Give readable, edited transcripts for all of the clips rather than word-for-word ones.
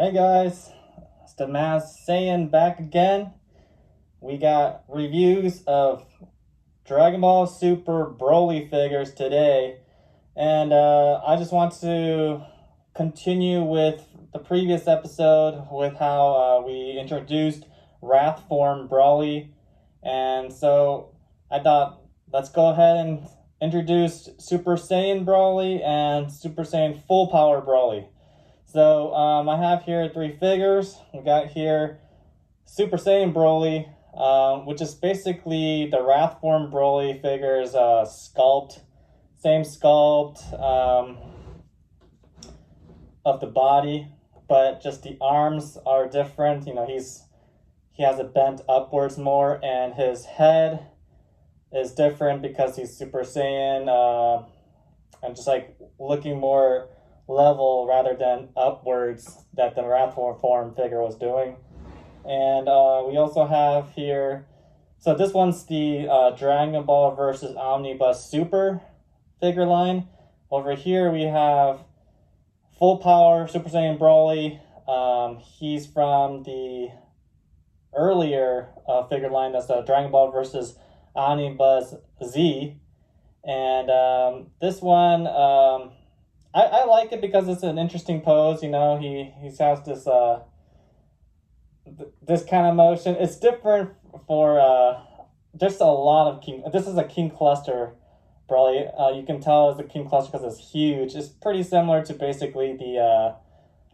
Hey guys, it's the Mass Saiyan back again. We got reviews of Dragon Ball Super Broly figures today, and I just want to continue with the previous episode with how we introduced Wrath Form Broly, and so I thought let's go ahead and introduce Super Saiyan Broly and Super Saiyan Full Power Broly. So I have here three figures. We got here Super Saiyan Broly, which is basically the Wrath Form Broly figure's sculpt. Same sculpt of the body, but just the arms are different. You know, he has it bent upwards more, and his head is different because he's Super Saiyan, and just like looking more level rather than upwards that the Wrath Form figure was doing. And we also have here, so this one's the Dragon Ball versus Omnibus Super figure line. Over here we have Full Power Super Saiyan Broly. He's from the earlier figure line, that's the Dragon Ball versus Omnibus Z. And this one, I like it because it's an interesting pose. You know, he has this this kind of motion. It's different for just a lot of king. This is a king cluster, Broly. You can tell it's a king cluster because it's huge. It's pretty similar to basically the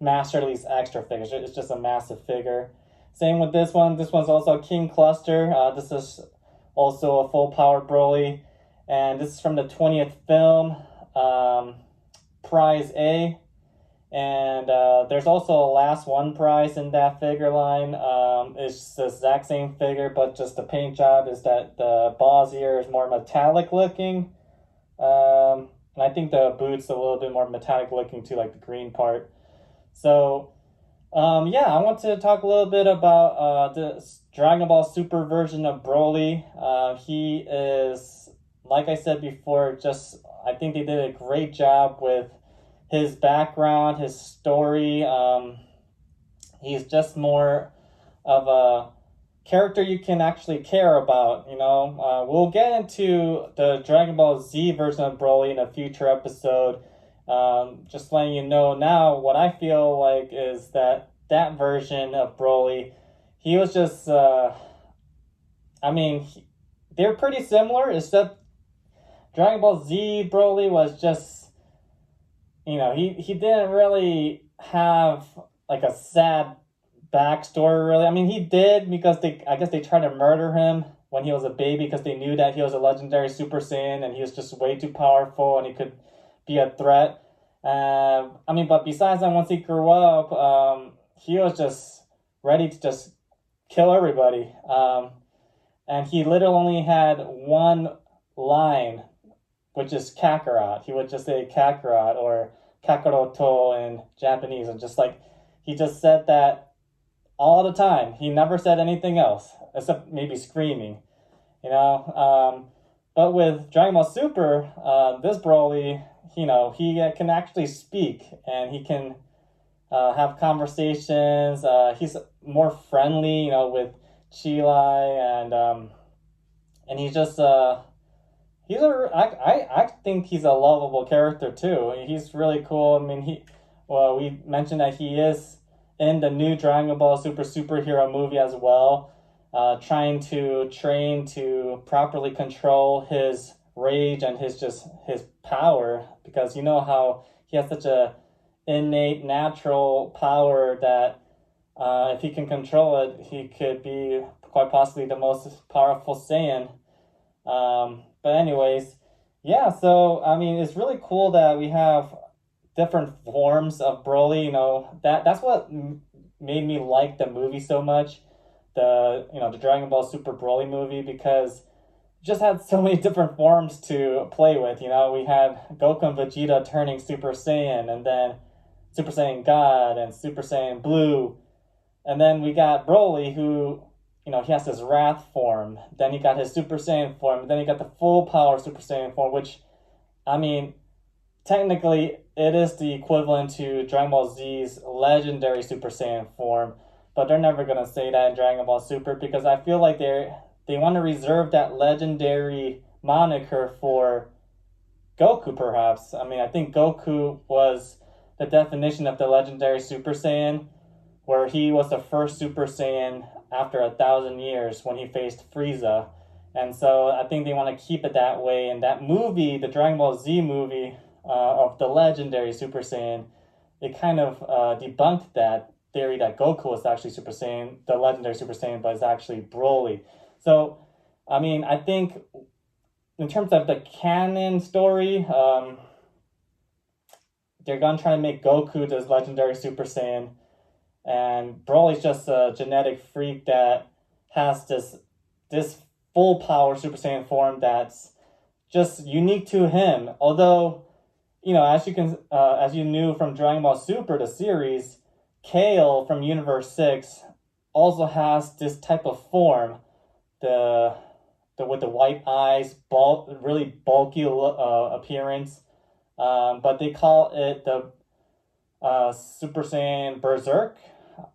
Master Lease Extra figure. It's just a massive figure. Same with this one. This one's also a king cluster. This is also a full power Broly, and this is from the 20th film. Prize A, and there's also a last one prize in that figure line. It's the exact same figure, but just the paint job is that the balls here is more metallic looking, and I think the boots a little bit more metallic looking too, like the green part. So yeah, I want to talk a little bit about the Dragon Ball Super version of Broly. He is, like I said before, I think they did a great job with his background, his story. He's just more of a character you can actually care about, you know. We'll get into the Dragon Ball Z version of Broly in a future episode. Just letting you know now, what I feel like is that version of Broly, he was just, they're pretty similar, except Dragon Ball Z Broly was just, you know, he didn't really have like a sad backstory, really. I mean, he did, because I guess they tried to murder him when he was a baby because they knew that he was a legendary Super Saiyan and he was just way too powerful and he could be a threat. But besides that, once he grew up, he was just ready to just kill everybody. And he literally only had one line, which is Kakarot. He would just say Kakarot or Kakaroto in Japanese, and just like, he just said that all the time. He never said anything else except maybe screaming, you know. But with Dragon Ball Super, this Broly, you know, he can actually speak and he can have conversations. He's more friendly, you know, with Chilai, and he's just I think he's a lovable character too. He's really cool. I mean, we mentioned that he is in the new Dragon Ball Super superhero movie as well, trying to train to properly control his rage and his power, because you know how he has such a innate natural power that if he can control it, he could be quite possibly the most powerful Saiyan. But anyways, yeah, so, I mean, it's really cool that we have different forms of Broly. You know, that's what made me like the movie so much, the Dragon Ball Super Broly movie, because it just had so many different forms to play with. You know, we had Goku and Vegeta turning Super Saiyan, and then Super Saiyan God, and Super Saiyan Blue, and then we got Broly, who, you know, he has his Wrath form, then he got his Super Saiyan form, then he got the Full Power Super Saiyan form, which, I mean, technically, it is the equivalent to Dragon Ball Z's legendary Super Saiyan form, but they're never gonna say that in Dragon Ball Super because I feel like they want to reserve that legendary moniker for Goku, perhaps. I mean, I think Goku was the definition of the legendary Super Saiyan, where he was the first Super Saiyan after 1,000 years when he faced Frieza. And so I think they want to keep it that way. And that movie, the Dragon Ball Z movie of the legendary Super Saiyan, it kind of debunked that theory that Goku was actually Super Saiyan, the legendary Super Saiyan, but it's actually Broly. So, I mean, I think in terms of the canon story, they're going to try to make Goku this legendary Super Saiyan. And Broly's just a genetic freak that has this full power Super Saiyan form that's just unique to him. Although, you know, as you knew from Dragon Ball Super, the series, Kale from Universe 6 also has this type of form, the with the white eyes, really bulky appearance. But they call it the Super Saiyan Berserk,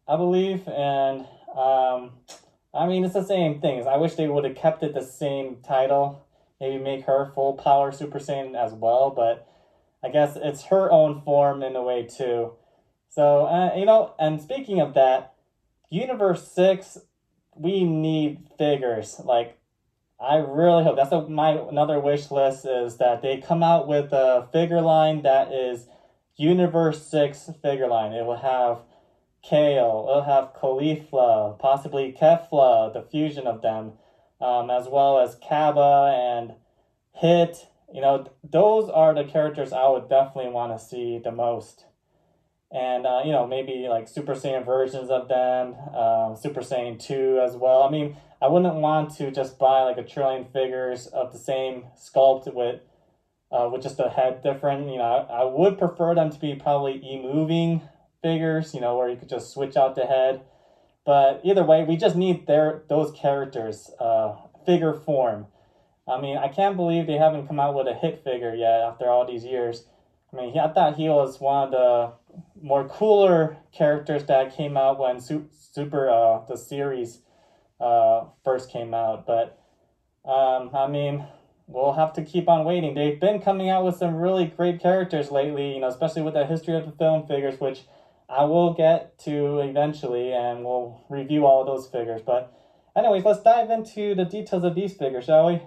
I believe, and I mean, it's the same things. I wish they would have kept it the same title, maybe make her full power Super Saiyan as well, but I guess it's her own form in a way too. So, you know, and speaking of that, Universe 6, we need figures. Like, I really hope, that's my another wish list, is that they come out with a figure line that is Universe 6 figure line. It will have Kale, it'll have Caulifla, possibly Kefla, the fusion of them, as well as Kaba and Hit. You know, those are the characters I would definitely want to see the most. And, you know, maybe like Super Saiyan versions of them, Super Saiyan 2 as well. I mean, I wouldn't want to just buy like 1,000,000,000 figures of the same sculpt with just the head different. You know, I would prefer them to be probably e-moving figures, you know, where you could just switch out the head. But either way, we just need those characters, figure form. I mean, I can't believe they haven't come out with a Hit figure yet after all these years. I mean, I thought he was one of the more cooler characters that came out when Super the series first came out. But I mean, we'll have to keep on waiting. They've been coming out with some really great characters lately, you know, especially with the history of the film figures, which I will get to eventually, and we'll review all of those figures. But anyways, let's dive into the details of these figures, shall we?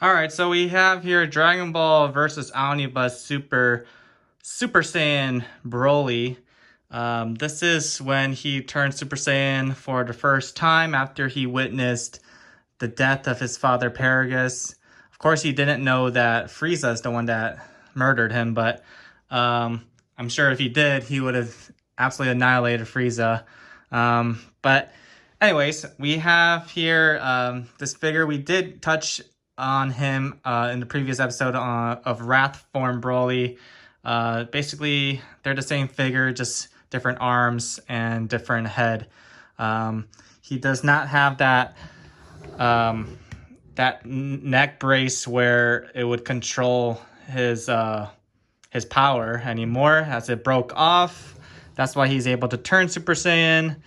Alright, so we have here Dragon Ball versus Omnibus Super Saiyan Broly. This is when he turned Super Saiyan for the first time after he witnessed the death of his father Paragus. Of course, he didn't know that Frieza is the one that murdered him, but I'm sure if he did, he would have absolutely annihilated Frieza. But anyways, we have here this figure. We did touch on him in the previous episode of Wrath Form Broly. Basically, they're the same figure, just different arms and different head. He does not have that neck brace where it would control his power anymore, as it broke off. That's why he's able to turn Super Saiyan.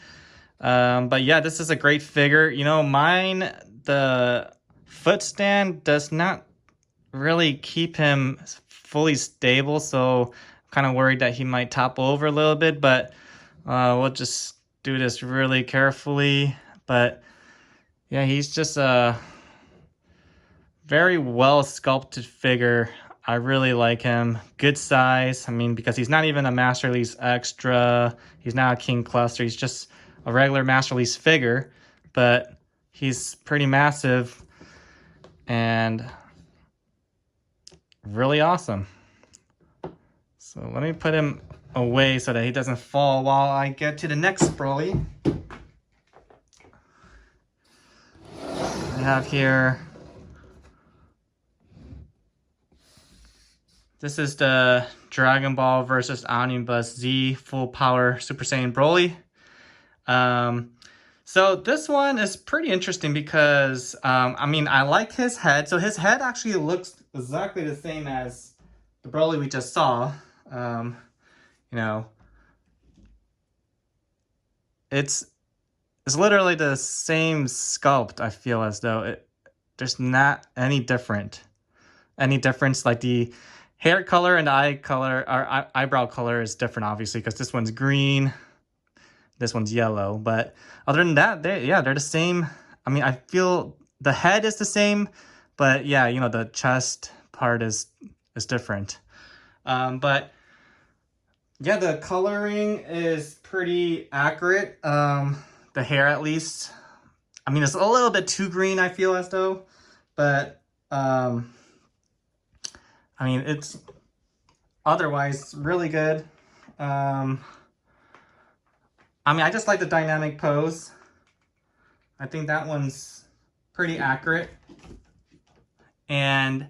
But yeah, this is a great figure. You know, mine, the foot stand does not really keep him fully stable, so I'm kind of worried that he might topple over a little bit, but we'll just do this really carefully. But yeah, he's just a very well sculpted figure. I really like him. Good size. I mean, because he's not even a Master Release Extra. He's not a King Cluster. He's just a regular Master Release figure, but he's pretty massive and really awesome. So let me put him away so that he doesn't fall while I get to the next Broly. I have here, this is the Dragon Ball versus Omnibus Z Full Power Super Saiyan Broly. So this one is pretty interesting because, I mean, I like his head. So his head actually looks exactly the same as the Broly we just saw, you know, it's literally the same sculpt. I feel as though there's not any difference. Like the hair color and the eye color, or eyebrow color is different, obviously, because this one's green, this one's yellow. But other than that, they're the same. I mean, I feel the head is the same, but yeah, you know, the chest part is different. But yeah, the coloring is pretty accurate. The hair, at least. I mean, it's a little bit too green, I feel as though, but I mean, it's otherwise really good. I mean, I just like the dynamic pose. I think that one's pretty accurate. And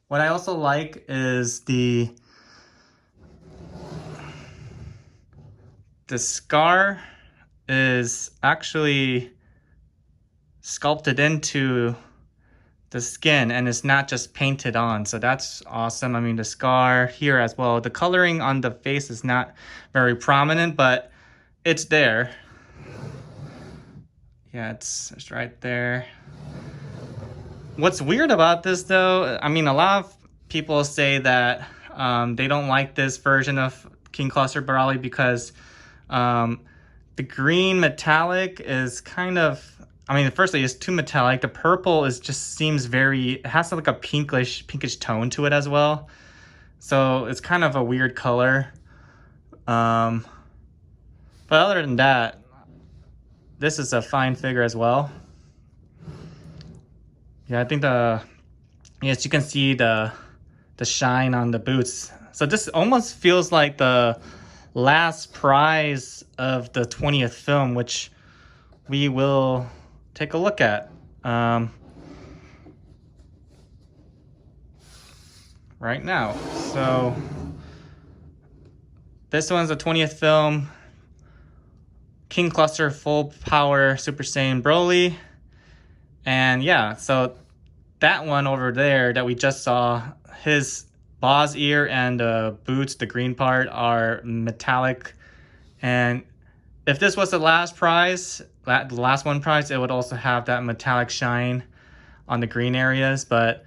what I also like is the scar is actually sculpted into the skin and it's not just painted on, so that's awesome. I mean, the scar here as well, the coloring on the face is not very prominent, but it's there. Yeah, it's right there. What's weird about this though, I mean, a lot of people say that they don't like this version of King Cluster Broly because the green metallic is kind of, I mean, firstly, it's too metallic. The purple seems very, it has like a pinkish tone to it as well. So it's kind of a weird color. But other than that, this is a fine figure as well. Yeah, I think yes, you can see the shine on the boots. So this almost feels like the last prize of the 20th film, which we will take a look at right now. So this one's the 20th film, King Cluster Full Power Super Saiyan Broly. And yeah, so that one over there that we just saw, his ball's ear and boots, the green part, are metallic. And if this was the last prize, the last one prize, it would also have that metallic shine on the green areas, but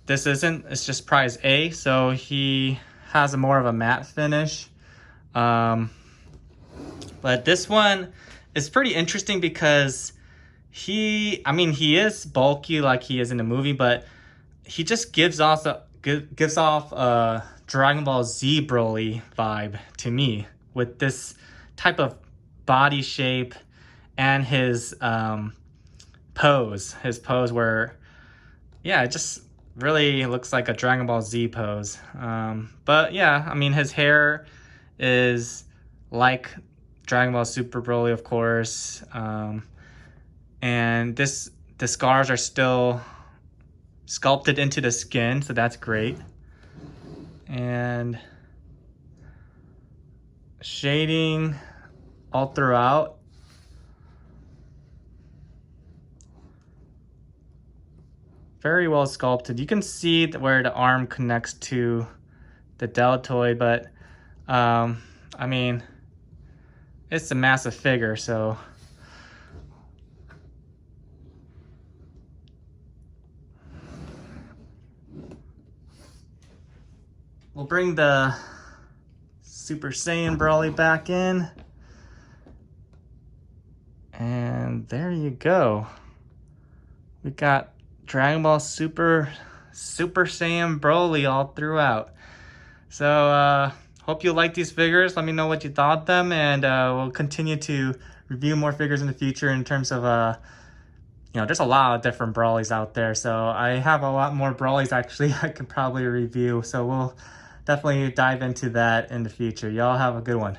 this isn't. It's just prize A, so he has more of a matte finish. But this one is pretty interesting because he is bulky like he is in the movie, but he just gives off a Dragon Ball Z Broly vibe to me with this type of body shape and his pose where, yeah, it just really looks like a Dragon Ball Z pose. But yeah, I mean, his hair is like Dragon Ball Super Broly, of course. And the scars are still sculpted into the skin, so that's great. And shading all throughout. Very well sculpted. You can see where the arm connects to the deltoid, but I mean, it's a massive figure, so we'll bring the Super Saiyan Broly back in. And there you go. We got Dragon Ball Super Saiyan Broly all throughout. So hope you like these figures. Let me know what you thought of them, and we'll continue to review more figures in the future in terms of you know, there's a lot of different Brolys out there, so I have a lot more Brolys actually I could probably review, so we'll definitely dive into that in the future. Y'all have a good one.